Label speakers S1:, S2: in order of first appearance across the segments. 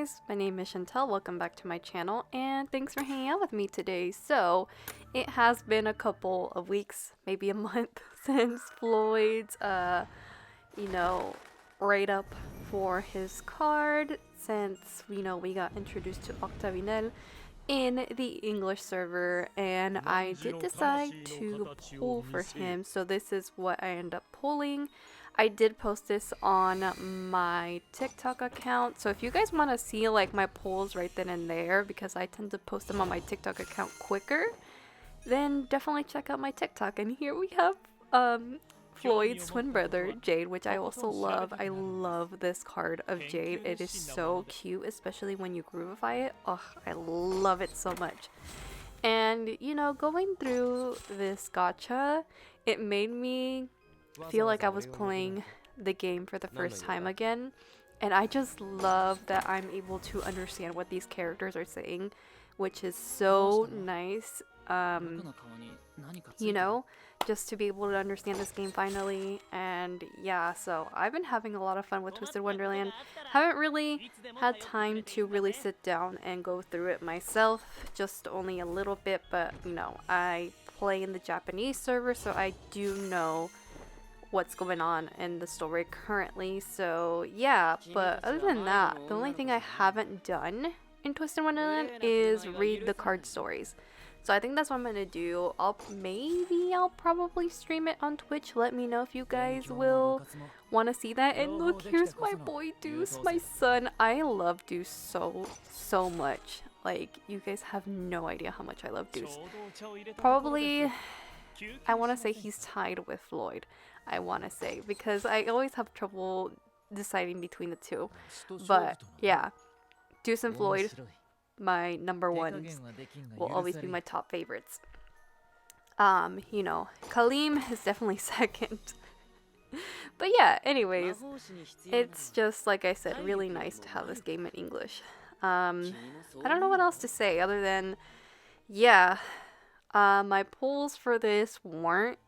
S1: guys, my name is Chantel, welcome back to my channel, and thanks for hanging out with me today. So, it has been a couple of weeks, maybe a month, since Floyd's, write up for his card, since, we got introduced to Octavinel in the English server, and I did decide to pull for him, so this is what I end up pulling. I did post this on my TikTok account, so if you guys want to see like my polls right then and there, because I tend to post them on my TikTok account quicker, then definitely check out my TikTok. And here we have Floyd's twin brother Jade, which I also love. I love this card of Jade. It is so cute, especially when you groovify it. Oh, I love it so much. And going through this gacha, it made me feel like I was playing the game for the first time again, and I just love that I'm able to understand what these characters are saying, which is so nice. Just to be able to understand this game finally. And yeah, so I've been having a lot of fun with Twisted Wonderland. Haven't really had time to really sit down and go through it myself, just only a little bit, but I play in the Japanese server, so I do know what's going on in the story currently. So yeah, but other than that, the only thing I haven't done in Twisted Wonderland is read the card stories. So I think that's what I'm gonna do. I'll probably stream it on Twitch. Let me know if you guys will want to see that. And look, here's my boy Deuce, my son. I love Deuce so much. Like, you guys have no idea how much I love Deuce. Probably, I want to say he's tied with Floyd. I want to say, because I always have trouble deciding between the two. But yeah, Deuce and Floyd, my number ones, will always be my top favorites. Kaleem is definitely second. But yeah, anyways, it's just, like I said, really nice to have this game in English. I don't know what else to say other than, yeah, my pulls for this weren't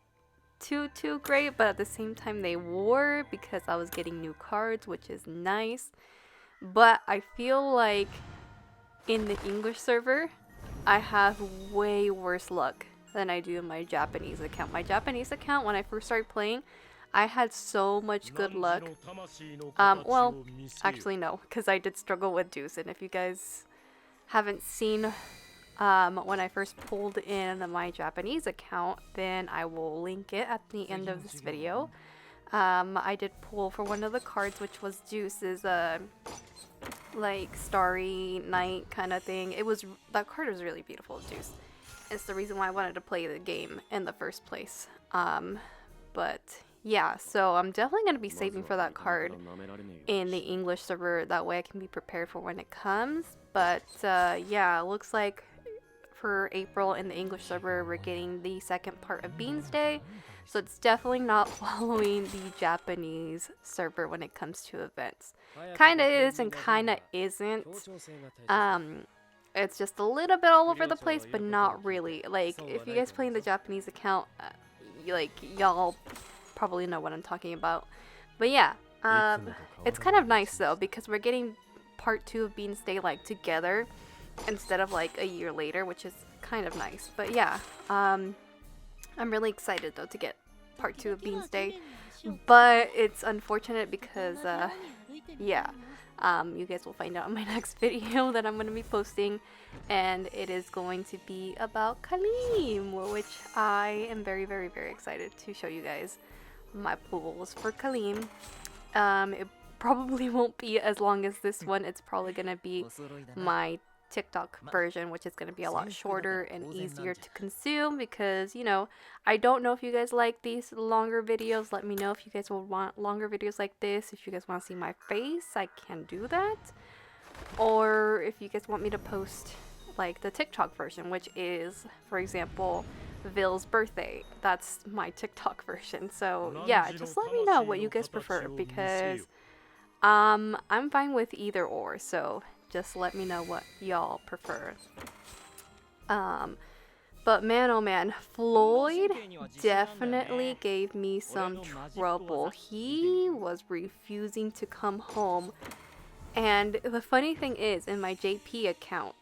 S1: too great, but at the same time they were, because I was getting new cards, which is nice. But I feel like in the English server I have way worse luck than I do in my Japanese account. My Japanese account, when I first started playing, I had so much good luck. Well, actually no, because I did struggle with Deuce, and if you guys haven't seen when I first pulled in my Japanese account, then I will link it at the end of this video. I did pull for one of the cards, which was Deuce's like starry night kind of thing. That card was really beautiful, Deuce. It's the reason why I wanted to play the game in the first place. But yeah, so I'm definitely going to be saving for that card in the English server, that way I can be prepared for when it comes. But yeah, it looks like for April in the English server we're getting the second part of Beans Day, so it's definitely not following the Japanese server when it comes to events. Kinda is and kinda isn't. It's just a little bit all over the place, but not really. Like, if you guys play in the Japanese account, y'all probably know what I'm talking about. But yeah, it's kind of nice though, because we're getting part 2 of Beans Day like together instead of like a year later, which is kind of nice. But yeah, I'm really excited though to get part 2 of Beans Day, but it's unfortunate because yeah, you guys will find out in my next video that I'm going to be posting, and it is going to be about Kaleem, which I am very excited to show you guys my pulls for Kaleem. It probably won't be as long as this one. It's probably going to be my TikTok version, which is going to be a lot shorter and easier to consume, because I don't know if you guys like these longer videos. Let me know if you guys will want longer videos like this. If you guys want to see my face, I can do that, or if you guys want me to post like the TikTok version, which is, for example, Ville's birthday. That's my TikTok version. So yeah, just let me know what you guys prefer, because I'm fine with either or, so just let me know what y'all prefer. But man, oh man, Floyd definitely gave me some trouble. He was refusing to come home And the funny thing is, in my JP account,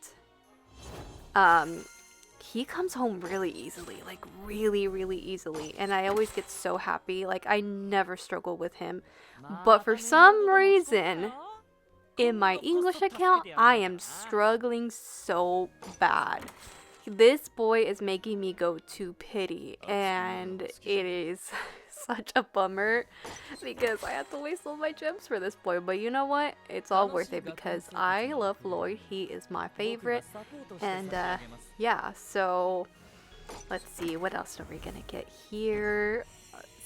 S1: he comes home really easily, like really easily, and I always get so happy. Like, I never struggle with him. But for some reason, in my English account, I am struggling so bad. This boy is making me go to pity, and it is such a bummer because I have to waste all my gems for this boy. But you know what? It's all worth it because I love Floyd. He is my favorite. And yeah, so let's see, what else are we gonna get here?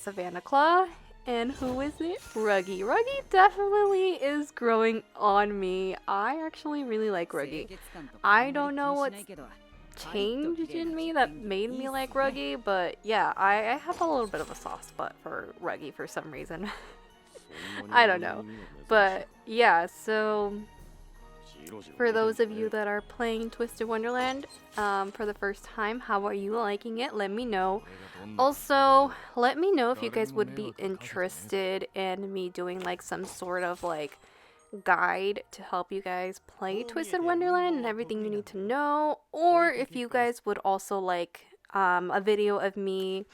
S1: Savannah Claw. And who is it? Ruggy. Ruggy definitely is growing on me. I actually really like Ruggy. I don't know what's changed in me that made me like Ruggy, but yeah, I have a little bit of a soft spot for Ruggy for some reason. I don't know. But yeah, so for those of you that are playing Twisted Wonderland for the first time, how are you liking it? Let me know. Also, let me know if you guys would be interested in me doing like some sort of like guide to help you guys play Twisted Wonderland and everything you need to know, or if you guys would also like a video of me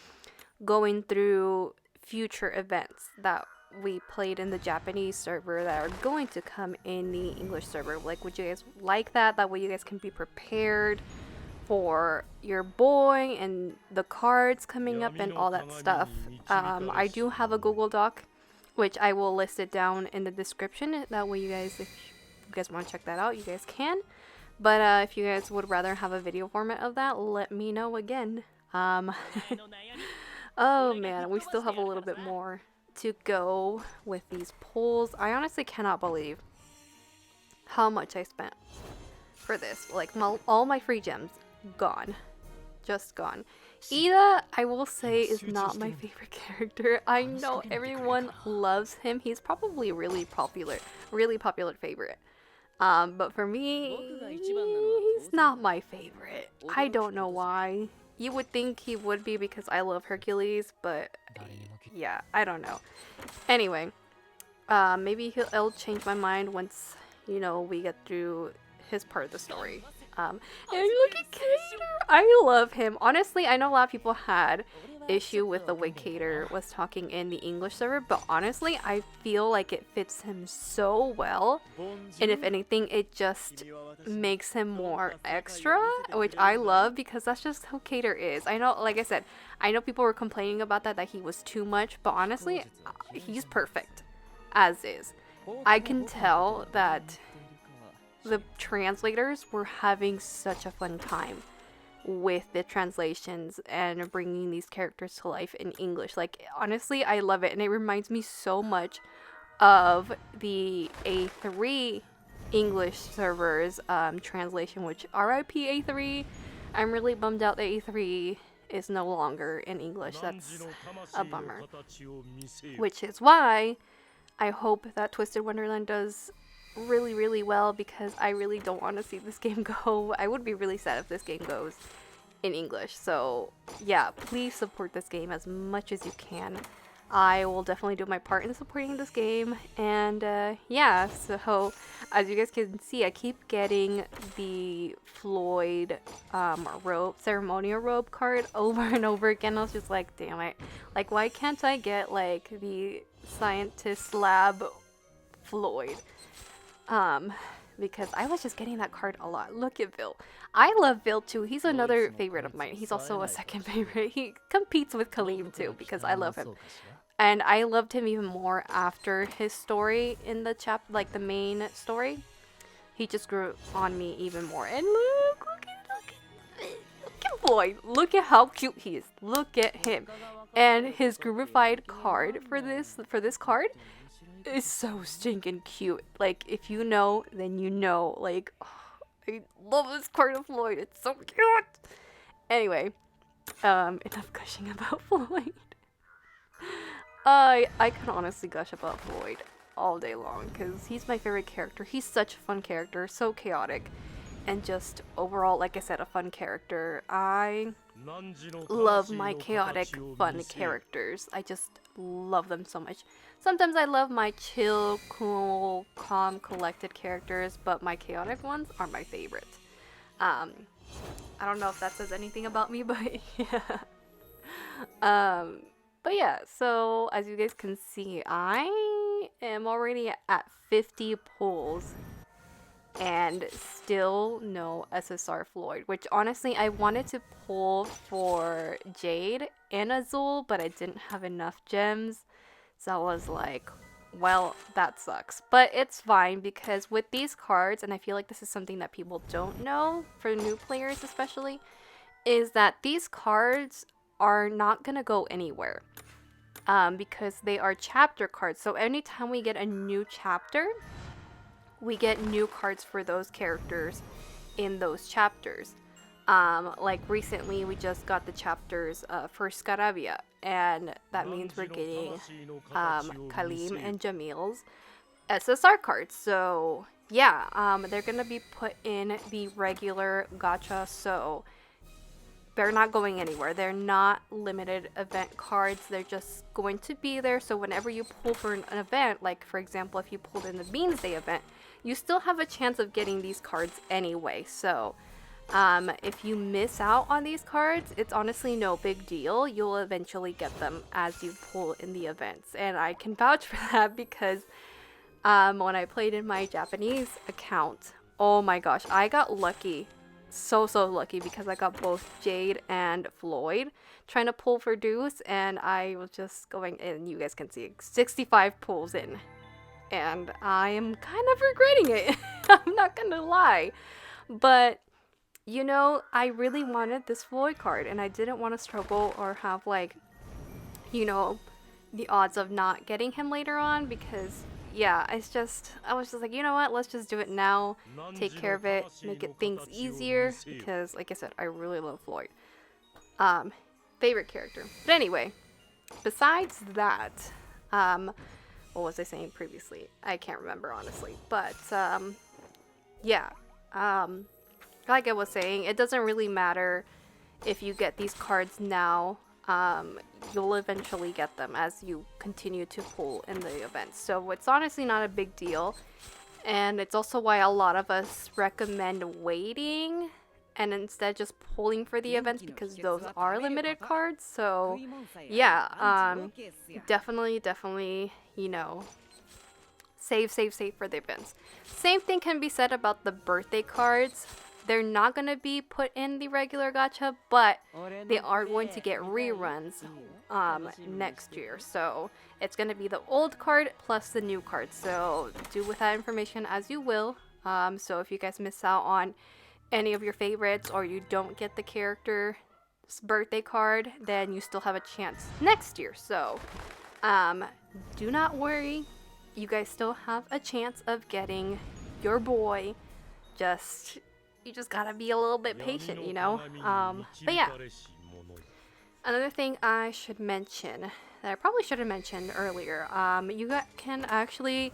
S1: going through future events that we played in the Japanese server that are going to come in the English server. Like, would you guys like that? That way you guys can be prepared for your boy and the cards coming up and all that stuff. I do have a Google Doc, which I will list it down in the description. That way you guys, if you guys want to check that out, you guys can. But if you guys would rather have a video format of that, let me know again. Oh man, we still have a little bit more to go with these pulls. I honestly cannot believe how much I spent for this. Like, all my free gems gone. Just gone. Ida, I will say, is not my favorite character. I know everyone loves him. He's probably really popular favorite. But for me, he's not my favorite. I don't know why. You would think he would be because I love Hercules, but yeah, I don't know. Anyway, maybe it'll change my mind once, you know, we get through his part of the story. And look at Cater! I love him. Honestly, I know a lot of people had issue with the way Cater was talking in the English server, but honestly, I feel like it fits him so well. And if anything, it just makes him more extra, which I love because that's just how Cater is. I know, like I said, I know people were complaining about that he was too much, but honestly, he's perfect as is. I can tell that the translators were having such a fun time with the translations and bringing these characters to life in English. Like, honestly, I love it, and it reminds me so much of the A3 English servers translation, which RIP A3. I'm really bummed out that A3 is no longer in English. That's a bummer. Which is why I hope that Twisted Wonderland does really well, because I really don't want to see this game go. I would be really sad if this game goes in English. So yeah, please support this game as much as you can. I will definitely do my part in supporting this game. And yeah, so as you guys can see, I keep getting the Floyd robe, ceremonial robe card over and over again. I was just like, damn it, like, why can't I get like the scientist lab Floyd? Because I was just getting that card a lot. Look at Vil. I love Vil too. He's another favorite of mine. He's also a second favorite. He competes with Kaleem too because I love him. And I loved him even more after his story in the like the main story. He just grew on me even more. And look at Floyd. Look at how cute he is. Look at him. And his groupified card for this card is so stinking cute. Like, if you know, then you know. Like, oh, I love this card of Floyd. It's so cute. Anyway, enough gushing about Floyd. I can honestly gush about Floyd all day long because he's my favorite character. He's such a fun character, so chaotic, and just overall, like I said, a fun character. I love my chaotic, fun characters. I just love them so much. Sometimes I love my chill, cool, calm, collected characters, but my chaotic ones are my favorite. I don't know if that says anything about me, but yeah. But yeah, so as you guys can see, I am already at 50 pulls and still no SSR Floyd, which honestly I wanted to pull for Jade and Azul, but I didn't have enough gems. So I was like, well, that sucks. But it's fine because with these cards, and I feel like this is something that people don't know, for new players especially, is that these cards are not going to go anywhere. Because they are chapter cards. So anytime we get a new chapter, we get new cards for those characters in those chapters. Like recently we just got the chapters for Scarabia, and that means we're getting Kalim and Jamil's SSR cards. So yeah, they're gonna be put in the regular gacha, so they're not going anywhere. They're not limited event cards. They're just going to be there. So whenever you pull for an event, like for example, if you pulled in the Beans Day event, you still have a chance of getting these cards anyway. So if you miss out on these cards, it's honestly no big deal. You'll eventually get them as you pull in the events. And I can vouch for that because when I played in my Japanese account, oh my gosh, I got lucky. So lucky because I got both Jade and Floyd trying to pull for Deuce, and I was just going, and you guys can see 65 pulls in, and I am kind of regretting it. I'm not gonna lie, but you know, I really wanted this Floyd card, and I didn't want to struggle or have, like, you know, the odds of not getting him later on, because yeah, I was just like, you know what, let's just do it now, take care of it, make it things easier, because like I said, I really love Floyd. Favorite character. But anyway, besides that, what was I saying previously? I can't remember honestly, but yeah, like I was saying, it doesn't really matter if you get these cards now. You'll eventually get them as you continue to pull in the events. So it's honestly not a big deal. And it's also why a lot of us recommend waiting and instead just pulling for the events, because those are limited cards. So yeah, definitely, you know, save for the events. Same thing can be said about the birthday cards. They're not going to be put in the regular gacha, but they are going to get reruns next year. So it's going to be the old card plus the new card. So do with that information as you will. So if you guys miss out on any of your favorites, or you don't get the character's birthday card, then you still have a chance next year. So do not worry. You guys still have a chance of getting your boy. You just gotta be a little bit patient, you know? But yeah. Another thing I should mention, that I probably should have mentioned earlier, you can actually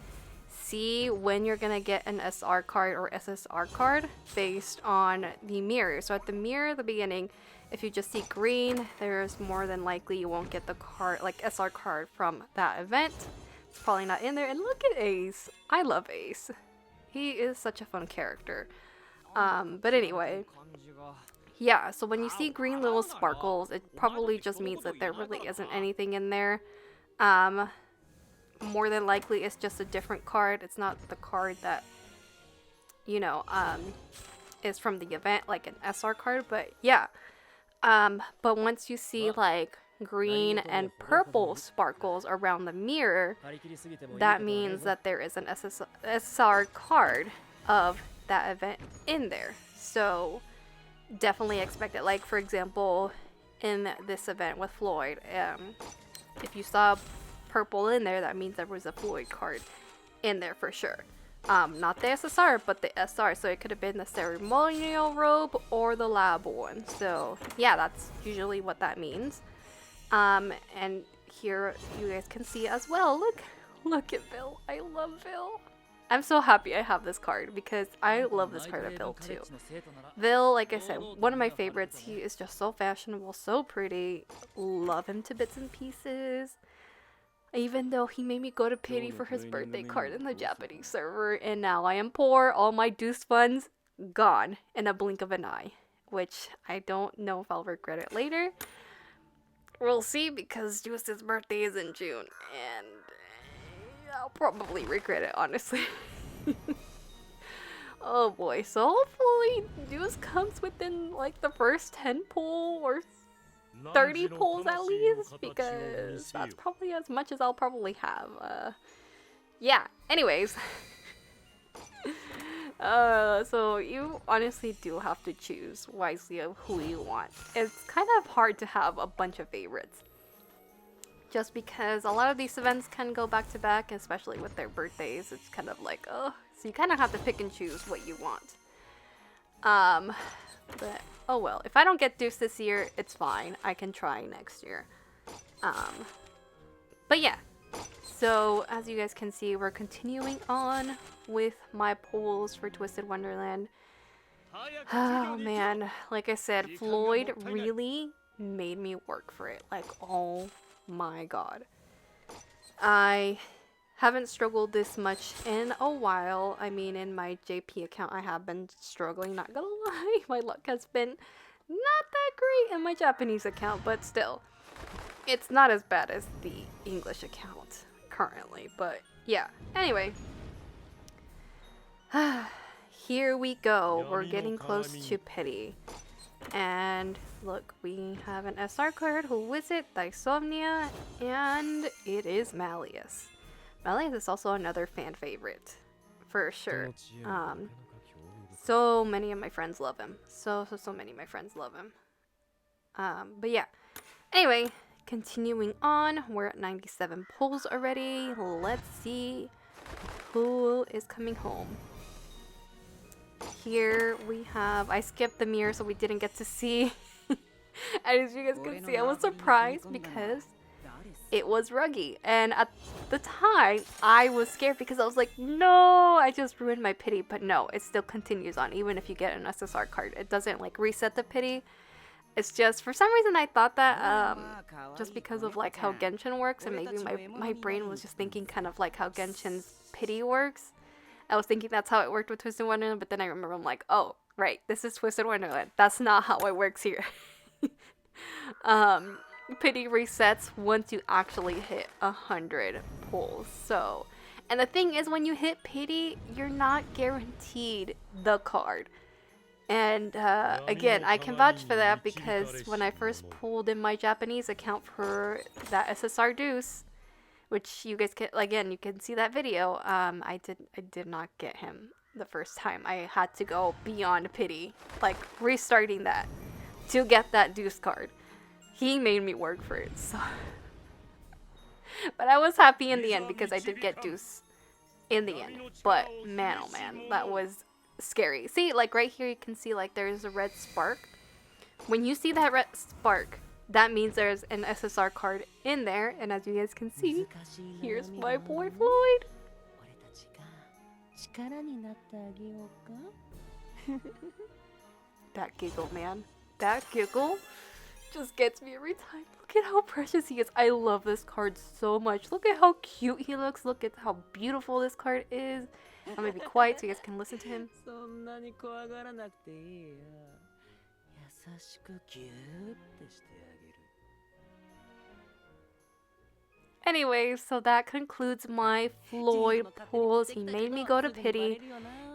S1: see when you're gonna get an SR card or SSR card based on the mirror. So at the mirror at the beginning, if you just see green, there's more than likely you won't get the card, like SR card from that event. It's probably not in there. And look at Ace. I love Ace. He is such a fun character. But anyway, yeah, so when you see green little sparkles, it probably just means that there really isn't anything in there. More than likely it's just a different card. It's not the card that, you know, is from the event, like an SR card, but yeah. But once you see like green and purple sparkles around the mirror, that means that there is an SSR card of that event in there. So definitely expect it. Like for example, in this event with Floyd, if you saw purple in there, that means there was a Floyd card in there for sure. Not the SSR, but the SR. So it could have been the ceremonial robe or the lab one. So yeah, that's usually what that means. And here you guys can see as well. Look at Bill. I love Bill. I'm so happy I have this card because I love this card of Bill too. Bill, like I said, one of my favorites. He is just so fashionable, so pretty. Love him to bits and pieces. Even though he made me go to pity for his birthday card in the Japanese server, and now I am poor, all my deuce funds gone in a blink of an eye. Which I don't know if I'll regret it later. We'll see, because Juice's birthday is in June, and I'll probably regret it, honestly. Oh boy, so hopefully Juice comes within like the first 10 pull or 30 pulls at least, because that's probably as much as I'll probably have. Yeah, anyways. So you honestly do have to choose wisely of who you want. It's kind of hard to have a bunch of favorites, just because a lot of these events can go back to back, especially with their birthdays. It's kind of like, oh, so you kind of have to pick and choose what you want. But oh well, if I don't get Deuce this year, it's fine. I can try next year. But yeah, so as you guys can see, we're continuing on with my polls for Twisted Wonderland. Oh man, like I said, Floyd really made me work for it. Like, oh my god. I haven't struggled this much in a while. I mean, in my JP account, I have been struggling, not gonna lie. My luck has been not that great in my Japanese account, but still, it's not as bad as the English account currently. But yeah, anyway. Here we go. We're getting close to pity. And look, we have an SR card. Who is it? Dysomnia. And it is Malleus. Malleus is also another fan favorite, for sure. So many of my friends love him. So many of my friends love him. But yeah. Anyway, continuing on. We're at 97 pulls already. Let's see who is coming home. Here we have, I skipped the mirror so we didn't get to see. As you guys can see, I was surprised because it was Ruggy. And at the time, I was scared because I was like, no, I just ruined my pity. But no, it still continues on, even if you get an SSR card. It doesn't like reset the pity. It's just, for some reason I thought that, just because of like how Genshin works, and maybe my brain was just thinking kind of like how Genshin's pity works. I was thinking that's how it worked with Twisted Wonderland, but then I remember I'm like, oh, right, this is Twisted Wonderland. That's not how it works here. Pity resets once you actually hit 100 pulls. So, and the thing is, when you hit pity, you're not guaranteed the card. And again, I can vouch for that because when I first pulled in my Japanese account for that SSR Deuce, which you guys can, again, you can see that video, I did not get him the first time. I had to go beyond pity, like restarting that to get that Deuce card. He made me work for it, so. But I was happy in the end because I did get Deuce in the end. But man, oh man, that was scary. See, like right here you can see like there's a red spark. When you see that red spark, that means there's an SSR card in there, and as you guys can see, here's my boy Floyd. That giggle, man. That giggle just gets me every time. Look at how precious he is. I love this card so much. Look at how cute he looks. Look at how beautiful this card is. I'm gonna be quiet so you guys can listen to him. Anyway, so that concludes my Floyd pulls. He made me go to pity.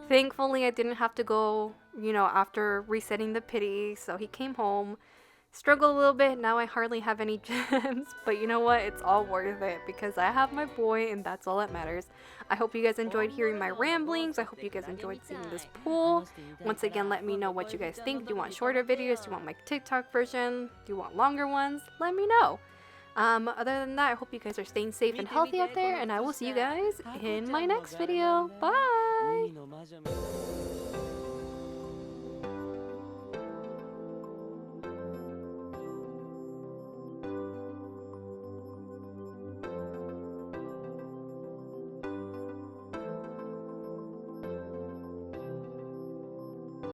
S1: Thankfully, I didn't have to go, you know, after resetting the pity. So he came home, struggled a little bit. Now I hardly have any gems. But you know what? It's all worth it because I have my boy and that's all that matters. I hope you guys enjoyed hearing my ramblings. I hope you guys enjoyed seeing this pool. Once again, let me know what you guys think. Do you want shorter videos? Do you want my TikTok version? Do you want longer ones? Let me know. Other than that, I hope you guys are staying safe and healthy out there, and I will see you guys in my next video. Bye!